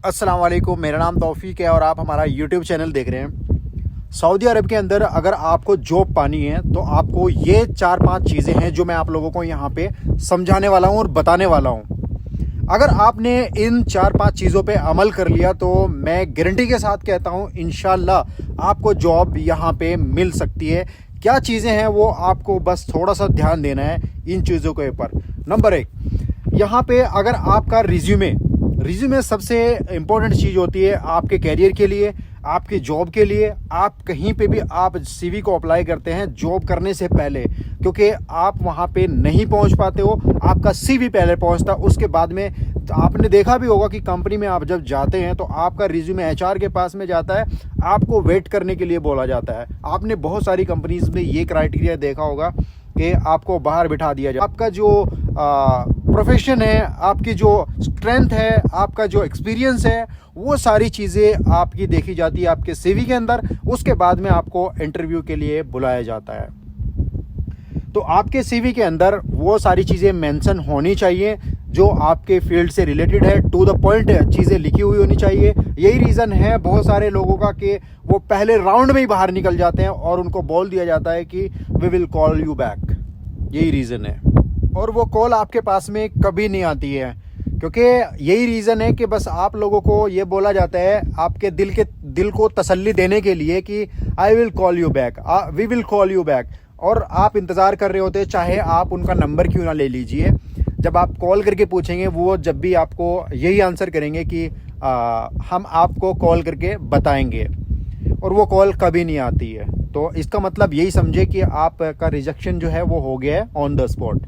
अस्सलाम वालेकुम, मेरा नाम तौफीक है और आप हमारा यूट्यूब चैनल देख रहे हैं। सऊदी अरब के अंदर अगर आपको जॉब पानी है तो आपको ये 4-5 चीज़ें हैं जो मैं आप लोगों को यहाँ पे समझाने वाला हूँ और बताने वाला हूँ। अगर आपने इन 4-5 चीज़ों पे अमल कर लिया तो मैं गारंटी के साथ कहता हूँ इंशाल्लाह आपको जॉब यहाँ पे मिल सकती है। क्या चीज़ें हैं वो आपको बस थोड़ा सा ध्यान देना है इन चीज़ों के ऊपर। नंबर 1, यहाँ पे अगर आपका रिज्यूमे सबसे इम्पोर्टेंट चीज़ होती है आपके कैरियर के लिए, आपकी जॉब के लिए। आप कहीं पे भी आप सीवी को अप्लाई करते हैं जॉब करने से पहले, क्योंकि आप वहाँ पे नहीं पहुँच पाते हो, आपका सीवी पहले पहुँचता, उसके बाद में आपने देखा भी होगा कि कंपनी में आप जब जाते हैं तो आपका रिज्यूमे एचआर के पास में जाता है, आपको वेट करने के लिए बोला जाता है। आपने बहुत सारी कंपनीज में ये क्राइटेरिया देखा होगा कि आपको बाहर बिठा दिया जाए। आपका जो प्रोफेशन है, आपकी जो स्ट्रेंथ है, आपका जो एक्सपीरियंस है, वो सारी चीज़ें आपकी देखी जाती है आपके सीवी के अंदर। उसके बाद में आपको इंटरव्यू के लिए बुलाया जाता है। तो आपके सीवी के अंदर वो सारी चीज़ें मेंशन होनी चाहिए जो आपके फील्ड से रिलेटेड है, टू द पॉइंट चीज़ें लिखी हुई होनी चाहिए। यही रीज़न है बहुत सारे लोगों का कि वो पहले राउंड में ही बाहर निकल जाते हैं और उनको बोल दिया जाता है कि we will call you back. यही रीज़न है, और वो कॉल आपके पास में कभी नहीं आती है, क्योंकि यही रीज़न है कि बस आप लोगों को ये बोला जाता है आपके दिल को तसल्ली देने के लिए कि I will call you back, we will call you back, और आप इंतज़ार कर रहे होते हैं, चाहे आप उनका नंबर क्यों ना ले लीजिए। जब आप कॉल करके पूछेंगे वो जब भी आपको यही आंसर करेंगे कि हम आपको कॉल करके बताएंगे, और वो कॉल कभी नहीं आती है। तो इसका मतलब यही समझे कि आपका रिजेक्शन जो है वो हो गया है ऑन द स्पॉट।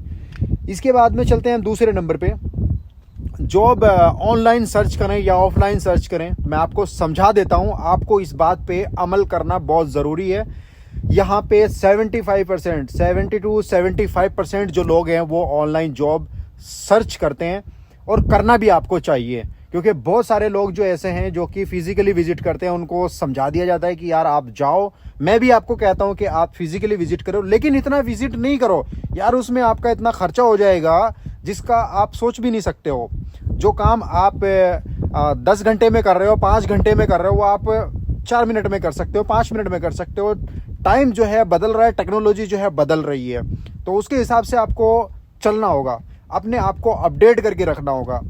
इसके बाद में चलते हैं दूसरे नंबर पे। जॉब ऑनलाइन सर्च करें या ऑफलाइन सर्च करें, मैं आपको समझा देता हूं। आपको इस बात पे अमल करना बहुत ज़रूरी है। यहाँ पे 75%, 70 to 75% जो लोग हैं वो ऑनलाइन जॉब सर्च करते हैं, और करना भी आपको चाहिए, क्योंकि बहुत सारे लोग जो ऐसे हैं जो कि फिजिकली विजिट करते हैं, उनको समझा दिया जाता है कि यार आप जाओ। मैं भी आपको कहता हूं कि आप फिजिकली विजिट करो, लेकिन इतना विजिट नहीं करो यार, उसमें आपका इतना खर्चा हो जाएगा जिसका आप सोच भी नहीं सकते हो। जो काम आप 10 घंटे में कर रहे हो, 5 घंटे में कर रहे हो, वो आप 4 मिनट में कर सकते हो, 5 मिनट में कर सकते हो। टाइम जो है बदल रहा है, टेक्नोलॉजी जो है बदल रही है, तो उसके हिसाब से आपको चलना होगा, अपने आप को अपडेट करके रखना होगा।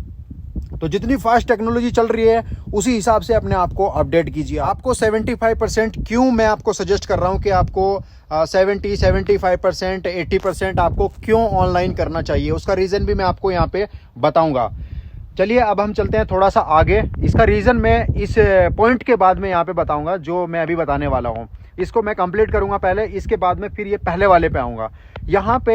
तो जितनी फास्ट टेक्नोलॉजी चल रही है उसी हिसाब से अपने आप को अपडेट कीजिए। आपको 75% क्यों मैं आपको सजेस्ट कर रहा हूं कि आपको 70, 75%, 80% आपको क्यों ऑनलाइन करना चाहिए, उसका रीज़न भी मैं आपको यहाँ पे बताऊंगा। चलिए अब हम चलते हैं थोड़ा सा आगे। इसका रीज़न मैं इस पॉइंट के बाद में यहाँ पे बताऊंगा जो मैं अभी बताने वाला हूँ। इसको मैं कंप्लीट करूंगा पहले, इसके बाद में फिर ये पहले वाले पे आऊँगा। यहाँ पे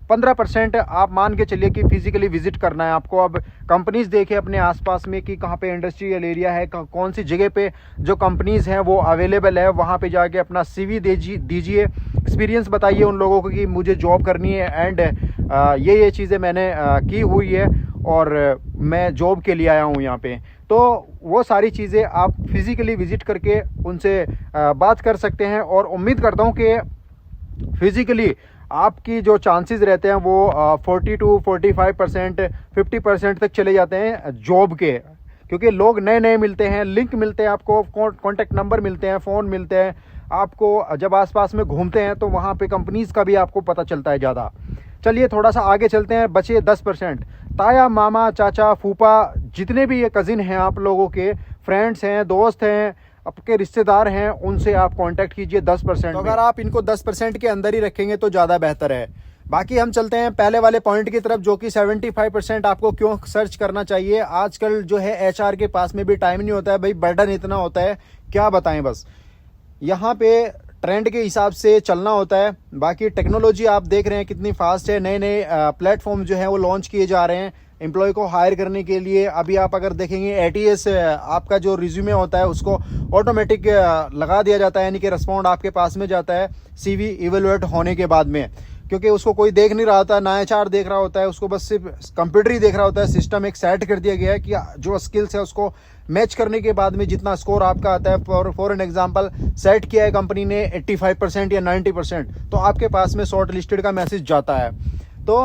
15% आप मान के चलिए कि फिजिकली विजिट करना है आपको। अब कंपनीज देखे अपने आसपास में कि कहाँ पे इंडस्ट्रियल एरिया है, कौन सी जगह पे जो कंपनीज हैं वो अवेलेबल है, वहाँ पे जाके अपना सीवी दीजिए, एक्सपीरियंस बताइए उन लोगों को कि मुझे जॉब करनी है एंड ये चीज़ें मैंने की हुई है और मैं जॉब के लिए आया हूँ यहाँ पे। तो वो सारी चीज़ें आप फिज़िकली विज़िट करके उनसे बात कर सकते हैं, और उम्मीद करता हूँ कि फिज़िकली आपकी जो चांसेस रहते हैं वो 40 to 45%, 50% तक चले जाते हैं जॉब के, क्योंकि लोग नए नए मिलते हैं, लिंक मिलते हैं, आपको कॉन्टैक्ट नंबर मिलते हैं, फ़ोन मिलते हैं आपको। जब आसपास में घूमते हैं तो वहाँ पे कंपनीज़ का भी आपको पता चलता है ज़्यादा। चलिए थोड़ा सा आगे चलते हैं। बचे 10%। ताया, मामा, चाचा, फूफा, जितने भी ये कज़िन हैं, आप लोगों के फ्रेंड्स हैं, दोस्त हैं, आपके रिश्तेदार हैं, उनसे आप कांटेक्ट कीजिए 10%। तो अगर आप इनको 10% के अंदर ही रखेंगे तो ज़्यादा बेहतर है। बाकी हम चलते हैं पहले वाले पॉइंट की तरफ, जो कि 75% आपको क्यों सर्च करना चाहिए। आजकल जो है एचआर के पास में भी टाइम नहीं होता है भाई, बर्डन इतना होता है क्या बताएं। बस यहाँ पे ट्रेंड के हिसाब से चलना होता है। बाकी टेक्नोलॉजी आप देख रहे हैं कितनी फास्ट है, नए नए प्लेटफॉर्म जो है वो लॉन्च किए जा रहे हैं एम्प्लॉय को हायर करने के लिए। अभी आप अगर देखेंगे एटीएस आपका जो रिज्यूमे होता है उसको ऑटोमेटिक लगा दिया जाता है, यानी कि रिस्पॉन्ड आपके पास में जाता है सीवी इवेलुएट होने के बाद में, क्योंकि उसको कोई देख नहीं रहा होता, ना एचआर देख रहा होता है, उसको बस सिर्फ कंप्यूटर ही देख रहा होता है। सिस्टम एक सेट कर दिया गया है कि जो स्किल्स है उसको मैच करने के बाद में जितना स्कोर आपका आता है, फॉर एन एग्जांपल सेट किया है कंपनी ने 85% या 90%, तो आपके पास में शॉर्ट लिस्टेड का मैसेज जाता है। तो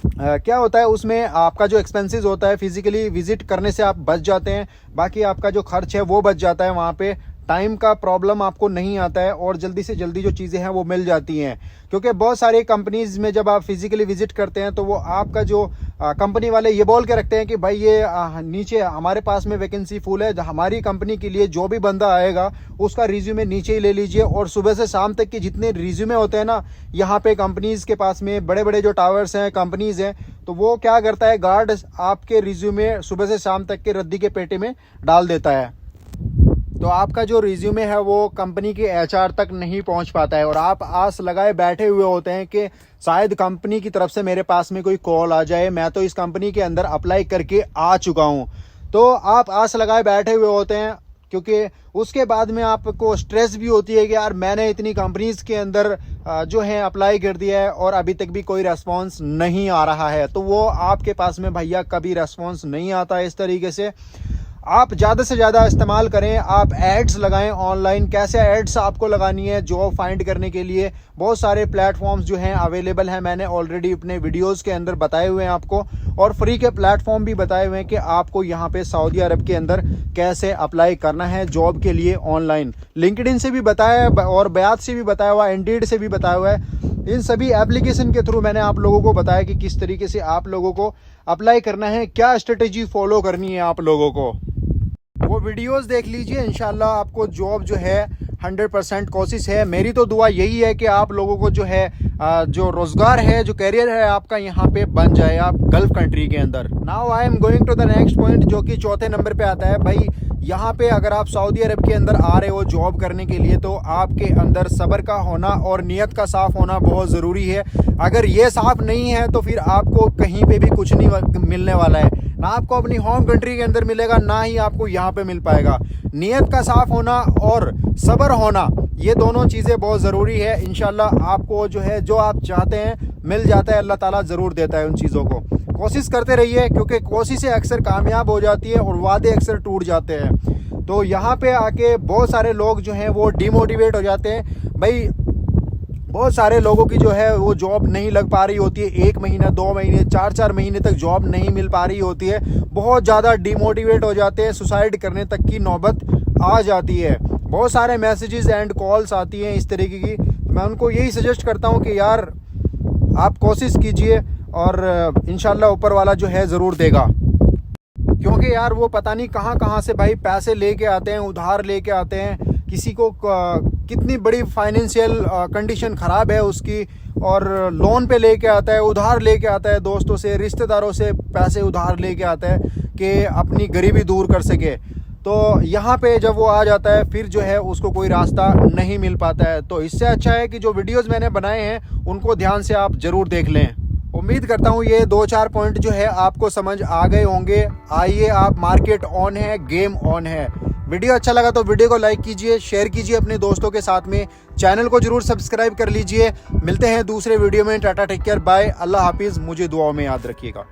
क्या होता है उसमें आपका जो एक्सपेंसेस होता है फिजिकली विजिट करने से आप बच जाते हैं, बाकी आपका जो खर्च है वो बच जाता है। वहाँ पे टाइम का प्रॉब्लम आपको नहीं आता है और जल्दी से जल्दी जो चीज़ें हैं वो मिल जाती हैं। क्योंकि बहुत सारी कंपनीज में जब आप फिजिकली विजिट करते हैं तो वो आपका जो कंपनी वाले ये बोल के रखते हैं कि भाई ये नीचे हमारे पास में वैकेंसी फुल है, हमारी कंपनी के लिए जो भी बंदा आएगा उसका रिज्यूमे नीचे ही ले लीजिए। और सुबह से शाम तक के जितने रिज्यूमे होते हैं ना यहाँ पे कंपनीज के पास में, बड़े बड़े जो टावर्स हैं कंपनीज हैं, तो वो क्या करता है गार्ड आपके रिज्यूमे सुबह से शाम तक के रद्दी के पेटे में डाल देता है। तो आपका जो रिज्यूमे है वो कंपनी के एचआर तक नहीं पहुंच पाता है और आप आस लगाए बैठे हुए होते हैं कि शायद कंपनी की तरफ से मेरे पास में कोई कॉल आ जाए, मैं तो इस कंपनी के अंदर अप्लाई करके आ चुका हूं। तो आप आस लगाए बैठे हुए होते हैं क्योंकि उसके बाद में आपको स्ट्रेस भी होती है कि यार मैंने इतनी कंपनीज के अंदर जो है अप्लाई कर दिया है और अभी तक भी कोई रेस्पॉन्स नहीं आ रहा है। तो वो आपके पास में भैया कभी रेस्पॉन्स नहीं आता है। इस तरीके से आप ज़्यादा से ज़्यादा इस्तेमाल करें, आप एड्स लगाएं ऑनलाइन। कैसे एड्स आपको लगानी है जॉब फाइंड करने के लिए बहुत सारे प्लेटफॉर्म्स जो हैं अवेलेबल हैं, मैंने ऑलरेडी अपने वीडियोस के अंदर बताए हुए हैं आपको, और फ्री के प्लेटफॉर्म भी बताए हुए हैं कि आपको यहाँ पे सऊदी अरब के अंदर कैसे अप्लाई करना है जॉब के लिए ऑनलाइन। लिंक्डइन से भी बताया और बयात से भी बताया हुआ, इंडीड से भी बताया हुआ है। इन सभी एप्लीकेशन के थ्रू मैंने आप लोगों को बताया कि किस तरीके से आप लोगों को अप्लाई करना है, क्या स्ट्रेटेजी फॉलो करनी है आप लोगों को। वो वीडियोस देख लीजिए, इंशाल्लाह आपको जॉब जो है 100% कोशिश है। मेरी तो दुआ यही है कि आप लोगों को जो है जो रोजगार है, जो कैरियर है आपका यहाँ पे बन जाए आप गल्फ कंट्री के अंदर। Now I am going to the next point जो कि चौथे नंबर पे आता है। भाई यहाँ पे अगर आप सऊदी अरब के अंदर आ रहे हो जॉब करने के लिए तो आपके अंदर सब्र का होना और नियत का साफ होना बहुत ज़रूरी है। अगर ये साफ नहीं है तो फिर आपको कहीं पे भी कुछ नहीं मिलने वाला है, ना आपको अपनी होम कंट्री के अंदर मिलेगा, ना ही आपको यहाँ पे मिल पाएगा। नियत का साफ होना और सब्र होना, ये दोनों चीज़ें बहुत ज़रूरी है। इंशाल्लाह आपको जो है जो आप चाहते हैं मिल जाता है, अल्लाह ताला ज़रूर देता है उन चीज़ों को। कोशिश करते रहिए क्योंकि कोशिशें अक्सर कामयाब हो जाती है और वादे अक्सर टूट जाते हैं। तो यहाँ पे आके बहुत सारे लोग जो हैं वो डिमोटिवेट हो जाते हैं। भाई बहुत सारे लोगों की जो है वो जॉब नहीं लग पा रही होती है, 1 महीना 2 महीने 4 महीने तक जॉब नहीं मिल पा रही होती है, बहुत ज़्यादा डिमोटिवेट हो जाते हैं, सुसाइड करने तक की नौबत आ जाती है। बहुत सारे मैसेजेस एंड कॉल्स आती हैं इस तरीके की। मैं उनको यही सजेस्ट करता हूँ कि यार आप कोशिश कीजिए और इंशाल्लाह ऊपर वाला जो है ज़रूर देगा। क्योंकि यार वो पता नहीं कहाँ कहाँ से भाई पैसे लेके आते हैं, उधार लेके आते हैं। किसी को कितनी बड़ी फाइनेंशियल कंडीशन ख़राब है उसकी और लोन पे लेके आता है, उधार लेके आता है, दोस्तों से रिश्तेदारों से पैसे उधार लेके आता है कि अपनी गरीबी दूर कर सके। तो यहाँ पे जब वो आ जाता है फिर जो है उसको कोई रास्ता नहीं मिल पाता है। तो इससे अच्छा है कि जो वीडियोज़ मैंने बनाए हैं उनको ध्यान से आप ज़रूर देख लें। उम्मीद करता हूँ ये 2-4 पॉइंट जो है आपको समझ आ गए होंगे। आइए आप, मार्केट ऑन है, गेम ऑन है। वीडियो अच्छा लगा तो वीडियो को लाइक कीजिए, शेयर कीजिए अपने दोस्तों के साथ में, चैनल को जरूर सब्सक्राइब कर लीजिए। मिलते हैं दूसरे वीडियो में। टाटा, टेक केयर, बाय, अल्लाह हाफिज़। मुझे दुआओं में याद रखिएगा।